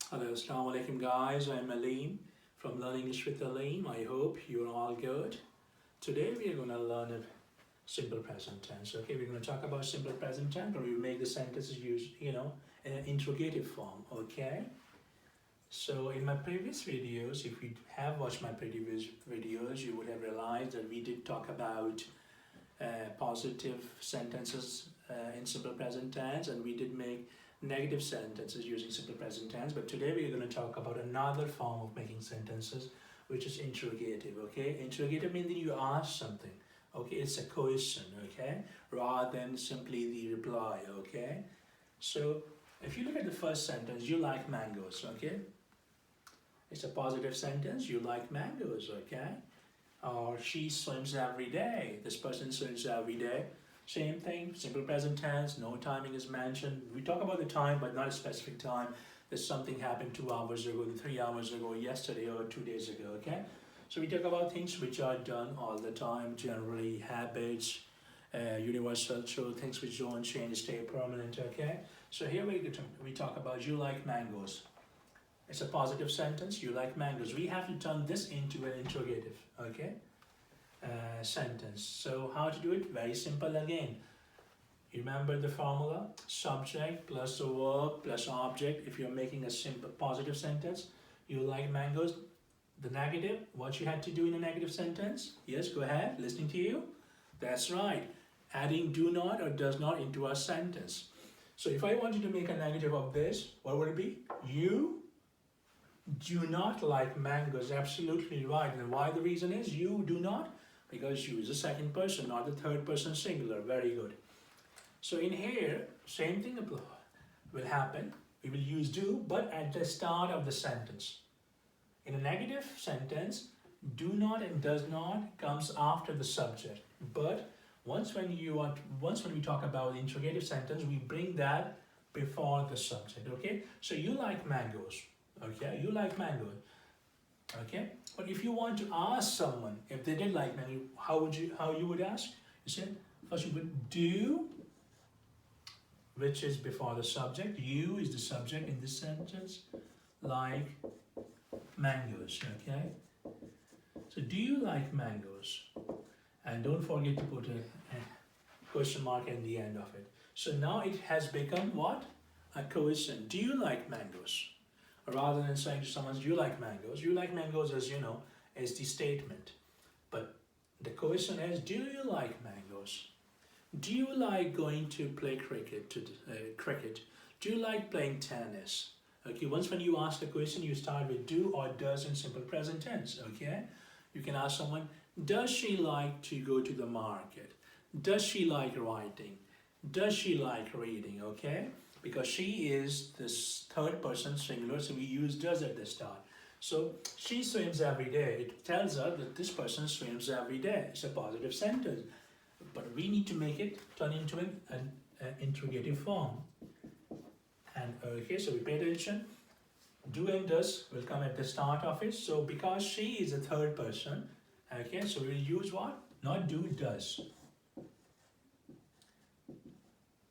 Hello, Assalamu Alaikum guys. I'm Aleem from Learn English with Aleem. I hope you're all good. Today we are going to learn a simple present tense. Okay, we're going to talk about simple present tense, but we make the sentences use, in an interrogative form. Okay. So in my previous videos, if you have watched my previous videos, you would have realized that we did talk about positive sentences in simple present tense, and we did make negative sentences using simple present tense. But today we are going to talk about another form of making sentences, which is interrogative. Okay, interrogative means that you ask something. Okay, it's a question. Okay, rather than simply the reply. Okay, so if you look at the first sentence, you like mangoes. Okay, it's a positive sentence. You like mangoes. Okay, or she swims every day. This person swims every day. Same thing, simple present tense, no timing is mentioned. We talk about the time, but not a specific time. That something happened 2 hours ago, 3 hours ago, yesterday, or 2 days ago, okay? So we talk about things which are done all the time, generally habits, universal truth, things which don't change, stay permanent, okay? So here we talk about you like mangoes. It's a positive sentence, you like mangoes. We have to turn this into an interrogative, okay? Sentence. So how to do it? Very simple again. Remember the formula? Subject plus the verb plus object. If you're making a simple positive sentence, you like mangoes. The negative, what you had to do in a negative sentence? Yes, go ahead, listening to you. That's right. Adding do not or does not into a sentence. So if I wanted to make a negative of this, what would it be? You do not like mangoes. Absolutely right. And why the reason is you do not? Because you is the second person, not the third person singular. Very good. So in here, same thing will happen. We will use do, but at the start of the sentence. In a negative sentence, do not and does not comes after the subject. But once when we talk about the interrogative sentence, we bring that before the subject. Okay. So you like mangoes. Okay. You like mangoes. Okay, but if you want to ask someone if they did like mango, how you would ask? You said first you would do, which is before the subject. You is the subject in this sentence, like mangoes. Okay, so do you like mangoes? And don't forget to put a question mark at the end of it. So now it has become what? A question. Do you like mangoes? Rather than saying to someone, you like mangoes, as you know, is the statement. But the question is, do you like mangoes? Do you like going to play cricket? Do you like playing tennis? Okay, once when you ask a question, you start with do or does in simple present tense, okay? You can ask someone, does she like to go to the market? Does she like writing? Does she like reading, okay? Because she is this third person singular, so we use does at the start. So she swims every day. It tells us that this person swims every day. It's a positive sentence. But we need to make it turn into an interrogative form. And okay, so we pay attention. Do and does will come at the start of it. So because she is a third person, okay, so we will use what? Not do, does.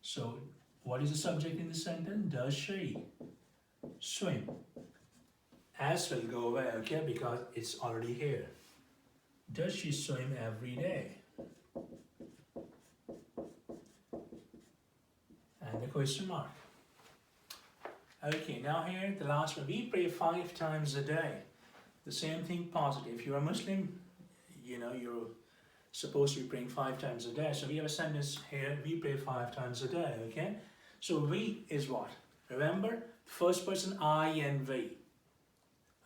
So what is the subject in the sentence? Does she swim? As will go away, okay, because it's already here. Does she swim every day? And the question mark. Okay, now here, the last one. We pray 5 times a day. The same thing positive. If you're a Muslim, you're supposed to be praying 5 times a day. So we have a sentence here, we pray 5 times a day, okay? So we is what? Remember, first person I and we.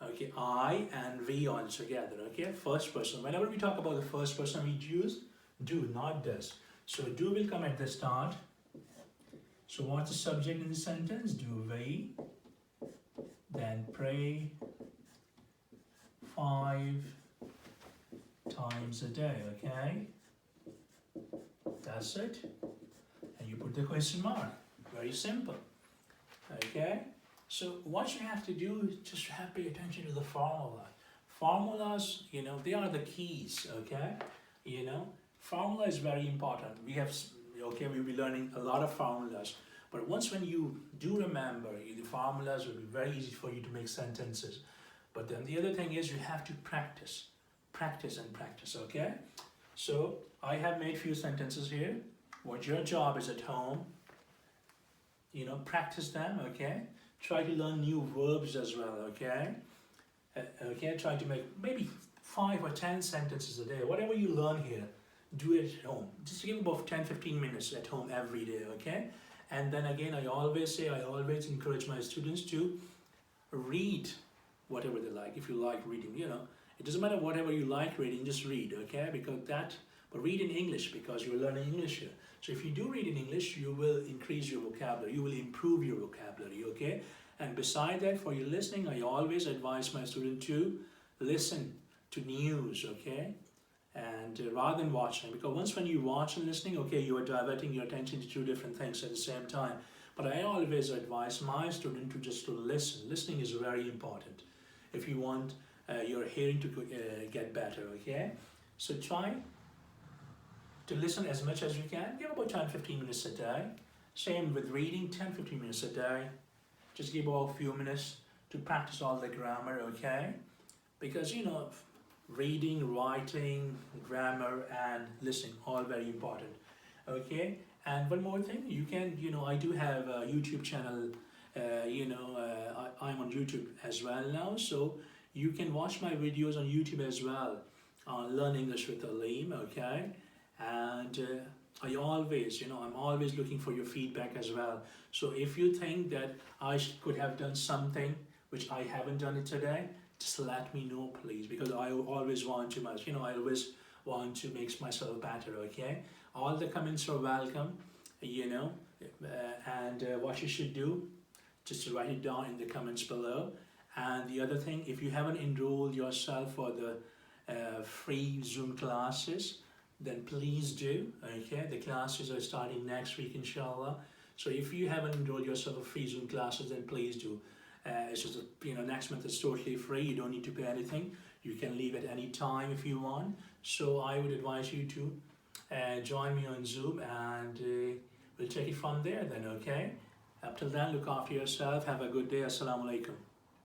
Okay, I and we all together, okay? First person. Whenever we talk about the first person, we use do, not does. So do will come at the start. So what's the subject in the sentence? Do we, then pray 5 times a day, okay? That's it. And you put the question mark. Very simple. Okay? So what you have to do is just have to pay attention to the formula. Formulas, they are the keys, okay? Formula is very important. We'll be learning a lot of formulas. But once when you do remember, the formulas will be very easy for you to make sentences. But then the other thing is you have to practice, practice and practice, okay? So I have made few sentences here. What your job is at home, practice them, okay? Try to learn new verbs as well, okay? Okay, try to make maybe 5 or 10 sentences a day. Whatever you learn here, do it at home. Just give about 10-15 minutes at home every day, okay? And then again, I always encourage my students to read whatever they like. If you like reading, it doesn't matter whatever you like reading, just read, okay? But read in English because you're learning English here. So if you do read in English, you will increase your vocabulary, you will improve your vocabulary, okay? And beside that, for your listening, I always advise my student to listen to news, okay? And rather than watching, because once when you watch and listening, okay, you are diverting your attention to 2 different things at the same time. But I always advise my student to just to listen. Listening is very important if you want your hearing to get better, okay? So try to listen as much as you can. Give about 10-15 minutes a day. Same with reading, 10-15 minutes a day. Just give about a few minutes to practice all the grammar, okay? Because, reading, writing, grammar, and listening, all very important, okay? And one more thing, you can, I do have a YouTube channel, I'm on YouTube as well now, so you can watch my videos on YouTube as well, on Learn English with Alaikum, okay? And I'm always looking for your feedback as well. So if you think that I could have done something which I haven't done it today, just let me know, please, because I always want to I always want to make myself better, okay? All the comments are welcome, and what you should do, just write it down in the comments below. And the other thing, if you haven't enrolled yourself for the free Zoom classes, then please do, okay? The classes are starting next week, inshallah. So if you haven't enrolled yourself for free Zoom classes, then please do. It's just, next month is totally free. You don't need to pay anything. You can leave at any time if you want. So I would advise you to join me on Zoom, and we'll take it from there then, okay? Up till then, look after yourself. Have a good day. Assalamu alaikum.